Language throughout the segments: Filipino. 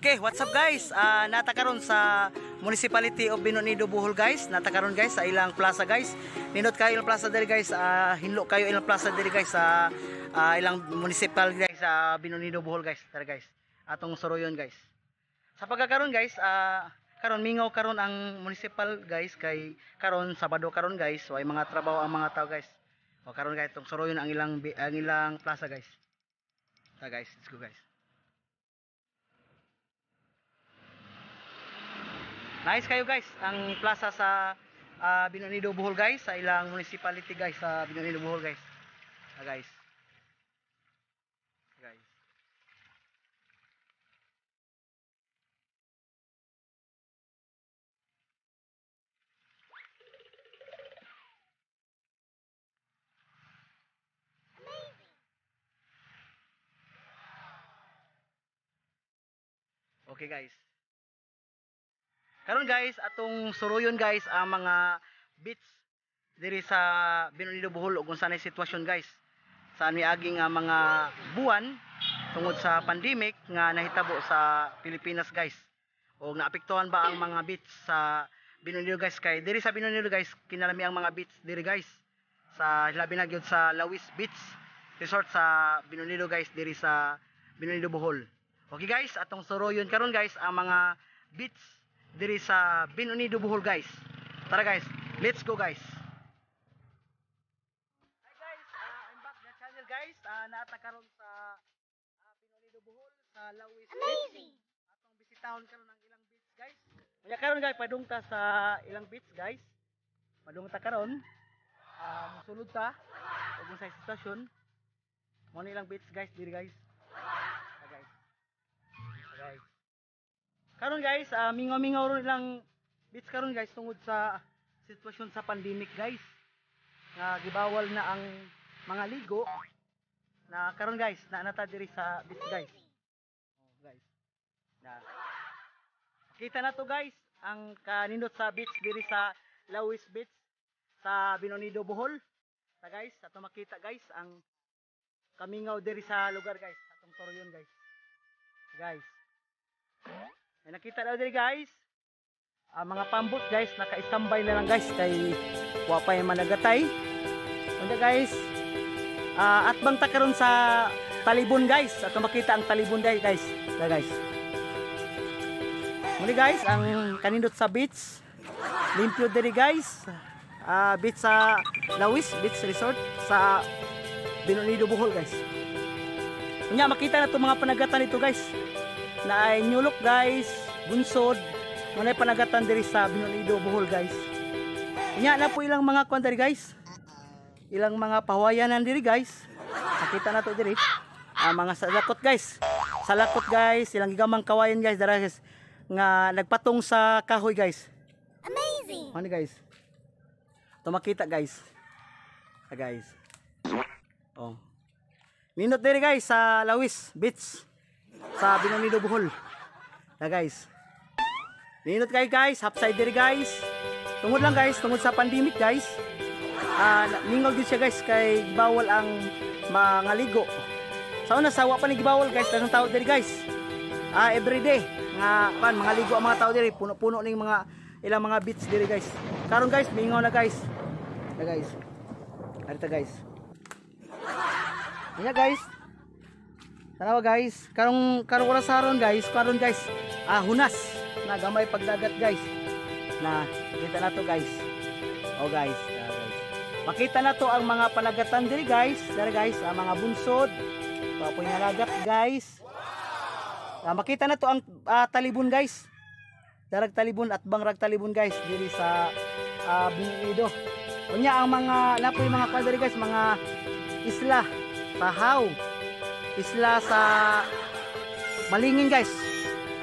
Okay, what's up guys? Natakaron sa Municipality of Binondo, Bohol guys. Natakaron guys sa ilang plaza guys. Nindot kayo ilang plaza diri guys. Hinlo kayo ilang plaza diri guys sa ilang municipal guys sa Binondo, Bohol guys. Tara guys. Atong suruyon guys. Sa pagkakaron guys, karon mingaw karon ang municipal guys kay karon Sabado karon guys. So ay mga trabaho ang mga tao guys. O karon guys tong suruyon ang ilang plaza guys. Tara guys, let's go guys. Nice kayo guys, ang plaza sa Binondo, Bohol guys, sa ilang municipality guys sa Binondo, Bohol guys. Guys. Guys. Okay guys. Karon guys, atong suruyon guys ang mga beach diri sa Binondo, Bohol ug unsa nay sitwasyon guys. Saan miaging mga buwan tungod sa pandemic nga nahitabo sa Pilipinas guys. O naapektuhan ba ang mga beach sa Binondo guys kay diri sa Binondo guys kinalami ang mga beach diri guys. Sa labi na gyud sa Lawis Beach Resort sa Binondo guys diri sa Binondo, Bohol. Okay guys, atong suruyon karon guys ang mga beach diri sa Binondo, Bohol guys. Tara guys, let's go guys. Hi guys, I'm back na channel guys. Naata karon sa Binondo, Bohol sa Lawis Beach. Atong bisitahon karon ang ilang beach guys. Kaya karon guys padung ta sa ilang beach guys. Padung ta karon. Musulod ta ug sa sitwasyon. Mo ilang beach guys diri guys. Guys. Guys. Karon guys, mingaw-mingaw ron ilang beach karon guys tungod sa sitwasyon sa pandemic guys. Nga gibawal na ang mga ligo. Na karon guys, naanata diri sa beach guys. Oh, guys. Na. Kita na to guys ang kanindot sa beach diri sa Lawis Beach sa Binondo, Bohol. Ta guys, ato makita guys ang kamingaw diri sa lugar guys. Atong suruyon guys. Guys. Ay, nakita na diri guys. Mga pambot guys, naka-standby na lang guys kay wa pa yung managatay. Unya guys, at bang ta karon sa talibon guys. Ato makita ang talibon guys. Da guys. Muli guys, ang kanindot sa beach. Limpyo diri guys. Beach sa Lawis Beach Resort sa Binondo, Bohol guys. Unya makita na to mga panagatan dito guys. Na ay nyulok guys, bunsod, manay panagatan diri sa Binondo, Bohol guys. Unya na po ilang mga kwan diri guys. Ilang mga pahawayanan diri guys. Nakita na to diri. Mga salakot guys. Salakot guys, ilang gigamang kawayan guys dara guys nga nagpatong sa kahoy guys. Amazing. Ano guys? To makita guys. Guys. Oh. Nindot diri guys sa Lawis Beach sa Binondo, Bohol. Na guys. Nindot kayo guys, upside diri guys. Tungod lang guys, tungod sa pandemic guys. Mingaw din siya guys kay bawal ang mga ligo. Sa una sawa pa ni gibawal guys, tanong tao diri guys. Everyday nga mga ligo ang mga tao diri, puno-puno ning mga ilang mga beach diri guys. Karon guys, mingaw na guys. Na guys. Arita guys. Nya guys. Tanawa guys, karong oras haron guys, hunas na gamay pagdagat guys. Na kita na to guys. Oh guys, guys. Makita na to ang mga panagatan diri guys. Dara guys, ang mga bunsod. Papoy nga lagat guys. Makita na to ang talibon guys. Darag talibon at bangrag talibon guys diri sa Binondo. Unya ang mga napoy mga kwan diri guys, mga isla, Tahaw, isla sa Malingin guys.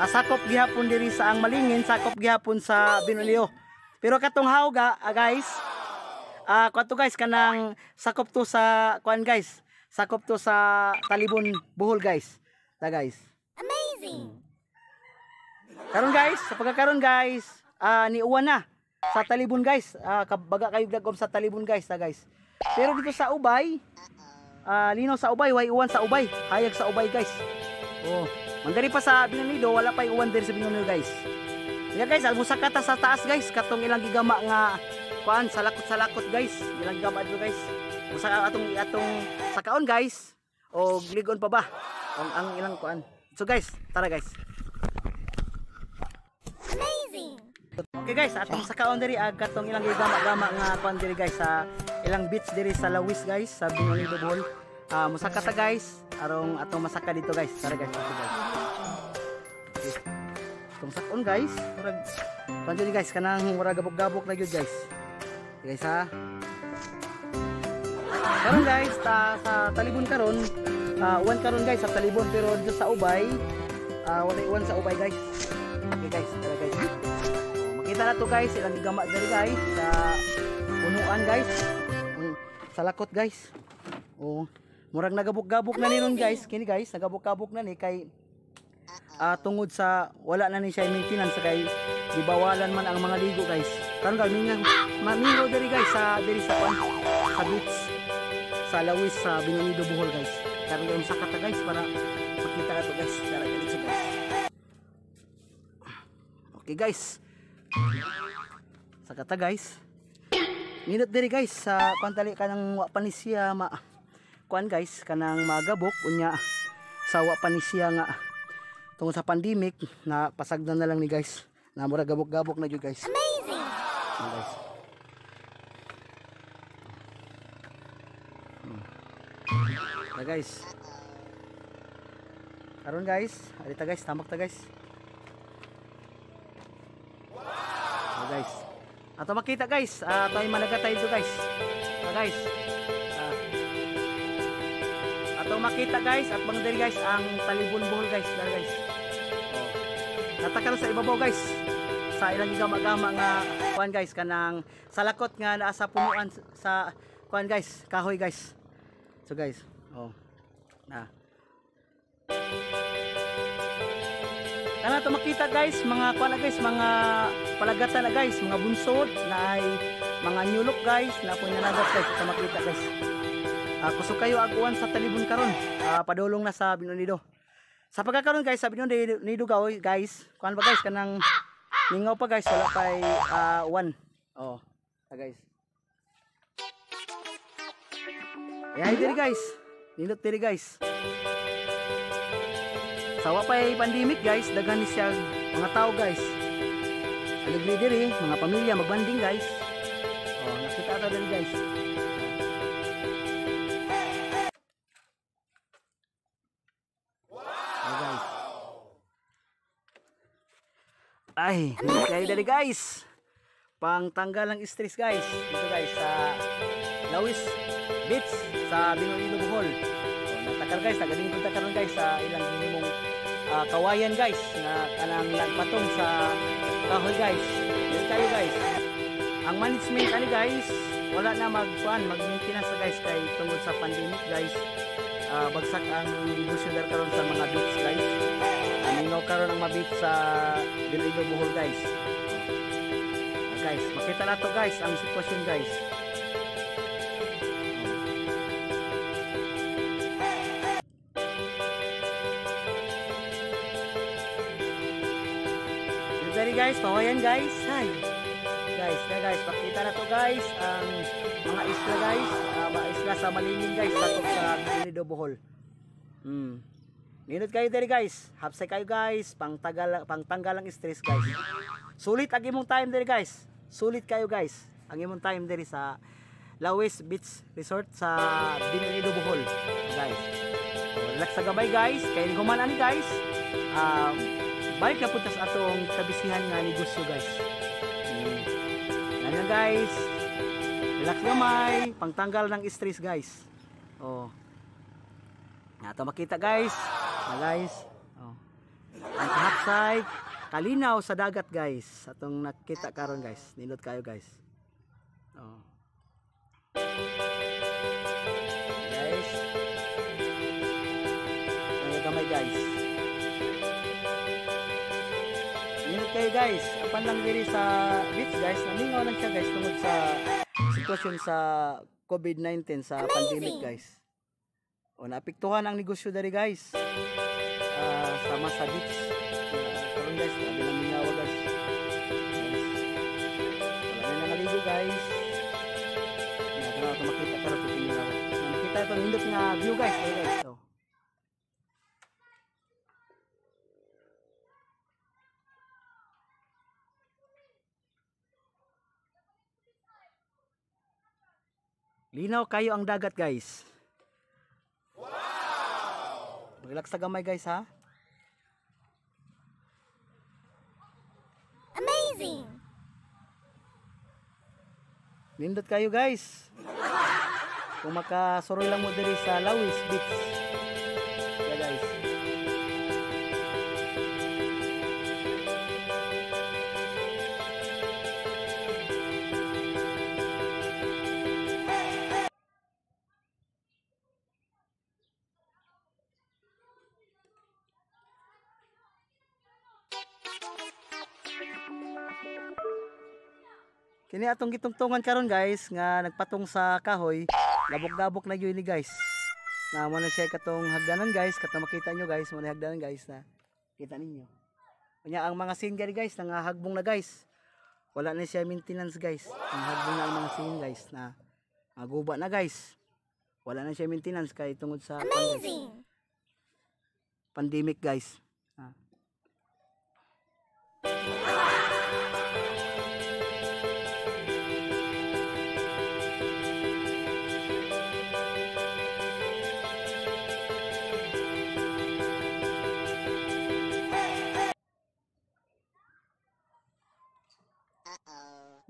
Sakop gihapon diri sa ang Malingin, sakop gihapon sa Binondo. Pero katong Hawga guys, kato guys kanang sakop to sa kuan guys. Sakop to sa Talibon, Bohol guys. Ta guys. Amazing. Karon guys, sa pagkakaron guys, niuwan na sa Talibon guys. Kabaga kayo dagom sa Talibon guys, ta guys. Pero dito sa Ubay, linaw sa Ubay, way uwan sa Ubay, hayag sa Ubay guys. Oh. Mandari pa sa Binunido, wala pa yung uwan diri sa Binunido guys. Yeah guys, almusaka ta sa taas guys, katong ilang gigama nga kuan salakot guys, ilang gigama dito guys. Musa atong sakaon guys o ligon pa ba ang ilang kuan. So guys, tara guys. Amazing. Okay guys, atong sakaon diri katong ilang gigama nga kuan diri guys sa ilang beach diri sa Lawis guys sa Binunido Bohol. Musaka ta guys, arong atong masaka dito guys. Tara guys, dito guys. Okay. Itong sakon guys, murag panjo ni guys kanang murag gabok-gabok na gyud guys. Okay, guys ha. Karon guys sa talibon karon, uwan karon guys sa talibon pero dito sa ubay, wala uwan sa ubay guys. Okay guys, tara guys. Makita na to guys, ilang gigama diri guys sa punuan guys. Sa lakot guys. Oh, murag nagabok-gabok na ni ron guys. Kini guys, nagabok-gabok na ni kay tungod sa wala na ni siya maintenance kay gibawalan man ang mga ligo guys. Karon gawin mamingo diri guys sa beach sa Lawis sa Binunido Bohol guys. Karon gawin sa kata guys para makita ka to guys. Tara dito guys. Okay guys. Sa kata guys. Minute diri guys sa pantali kanang wa panisya kuan guys kanang magabok unya sa wa panisya nga tungod sa pandemic na pasagdan na lang ni guys na mura gabok-gabok na jud guys. Amazing. Guys. Na guys. Karon guys, alita guys, tamak ta guys. Wow. Guys. Ato makita guys, tayo managatay dito guys. Guys. Ato makita guys at bang diri guys ang Talibon Bohol guys, guys. Natakaron sa ibabaw guys sa ilang gama-gama nga kuan guys kanang salakot nga naa sa punuan sa kuan guys kahoy guys. So guys, kana to makita guys mga kuan guys, mga palagatan na guys, mga bunsod na ay mga nyulok guys na po nanagat guys sa makita guys. Kusog kayo aguan sa Talibon karon, padulong na sa Binunido. Sa pagkakaroon guys, sabi nyo nidugaw guys, kuan ba guys kanang ningaw pa guys, wala pa ay one. Oh, guys. Ayan diri guys. Nindot diri guys. Sawa pa ay pandemic guys, daghan ni siya mga tao guys. Aligri diri, mga pamilya magbanding guys. Oh, nakita ta diri guys. Ay, kayo dari guys. Pang tanggal ng stress guys. Dito guys sa Lawis Beach sa Binunido Bohol. Natakar guys, tagaling punta karon guys sa ilang himong kawayan guys na kanang nagpatong sa kahoy guys. Dito kayo guys. Ang management ani guys, wala na mag-maintenance guys kay tungod sa pandemic guys. Bagsak ang negosyo karon sa mga beach guys. Amingaw karon ang mabit sa Binunido Bohol guys. Guys, makita na to guys ang sitwasyon guys. Dito guys, pawayan guys. Hi. Guys, makita na to guys ang mga isla guys, isla sa Malingin guys, batok sa Binunido Bohol. Minute kayo diri guys. Hapsay kayo guys. Pangtanggal ang stress guys. Sulit ang imong time diri guys. Sulit kayo guys. Ang imong time diri sa Lawis Beach Resort sa Binunido Bohol. Guys. Relax sa gabay guys. Kay human ani guys. Balik na punta sa atong kabisihan nga negosyo guys. Yan guys. Relax gamay. Pangtanggal ng stress guys. Oh. Nato makita guys. Guys, ang hapsay kalinaw sa dagat guys. Atong nakita karon guys. Nindot kayo guys. Guys. Kaya gamay guys. Nindot kayo guys. Apan lang diri sa beach guys. Namingaw lang siya guys tungod sa sitwasyon sa COVID-19 sa pandemic guys. O naapektuhan ang negosyo dari guys. sama sa beach. Karon guys, abi na mingawa guys. Wala na naligo guys. Kana ito makita karon pud mingawa. Makita ito nindot nga view guys, guys. So. Linaw kayo ang dagat guys. Wow! Relax sa gamay guys ha. Amazing! Nindot kayo guys. Kung makasuroy lang mo diri sa Lawis Beach. Yeah guys. Kini atong gitungtungan karon guys nga nagpatong sa kahoy, gabok-gabok na yun ni guys. Na mo na siya katong hagdanan guys, katong makita nyo guys, mo na hagdanan guys na kita ninyo. Kanya ang mga scene guys nga hagbong na guys. Wala na siya maintenance guys. Ang hagbong na ang mga scene guys na guba na guys. Wala na siya maintenance kay tungod sa pandemic guys.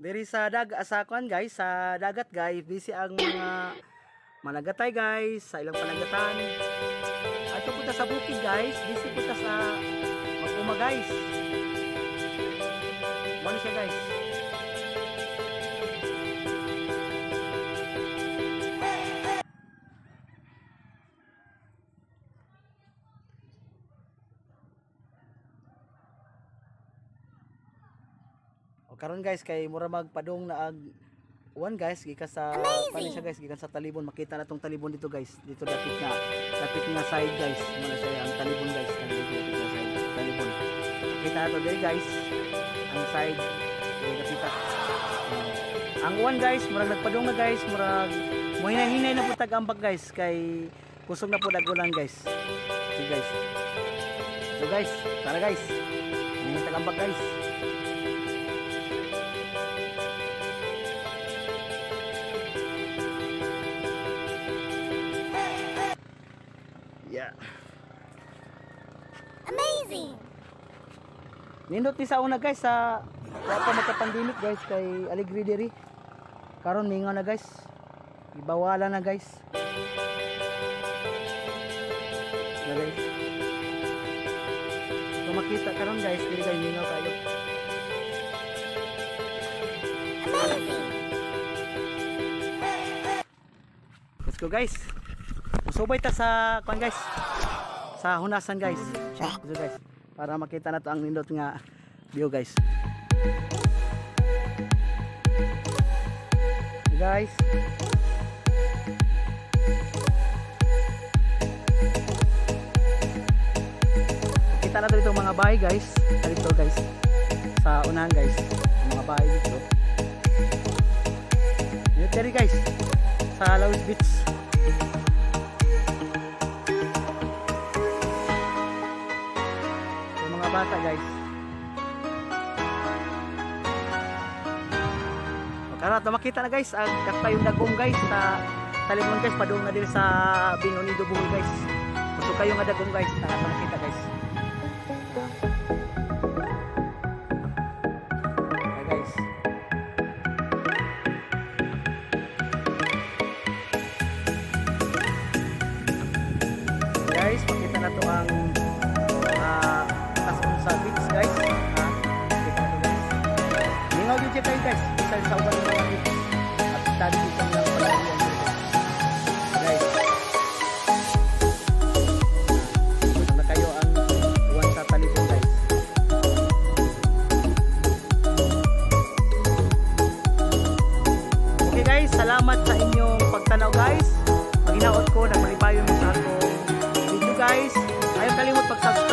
Diri sa kuan guys, sa dagat guys, busy ang mga managatay guys, sa ilang panagatan. Ato punta sa bukid guys, busy punta sa mag-uma guys. Mano siya guys. Karon guys kay mura magpadong na ag one guys gikan sa pali siya guys gikan sa talibon, makita na tong talibon dito guys, dito dapit nga side guys, muna siya ang talibon guys, dapit nga side talibon, makita na to there guys ang side dapit ang one guys murag nagpadong na guys, murag muhinay-hinay na po tag-ambak guys kay kusog na po dagulan guys. See guys, so guys tara guys hinay tag-ambak guys. Yeah. Amazing. Nindot ni sa una guys sa wala pa magka-pandemic guys kay aligri diri. Karon mingaw na guys. Ibawala na guys. Na guys. Kung makita karon guys diri kay mingaw kayo. Amazing. Let's go guys. Subay ta sa kuan guys. Sa hunasan guys. Check guys. Para makita na to ang nindot nga view guys. Guys. Kita na to itong mga bahay guys. Dito guys. Sa unahan guys. Mga bahay dito. Dito guys. Sa Lawis Beach. Bata guys. Karon to makita na guys ang katayong dagom guys sa talibon guys, padung na diri sa Binonido Buhol guys. Gusto kayo nga dagom guys, nakita makita guys. Okay guys. Guys, makita na to ang sa beach guys. Kita nyo guys. Lingaw yun siya kayo guys. Isa sa uban ng mga beach. At tadi dito lang pala yan guys. Gusto na kayo ang uwan sa talibon guys. Okay guys, salamat sa inyong pagtanaw guys. Pag hinaot ko, nagmalipayon mo sa akong video guys. Ayaw kalimot pag-subscribe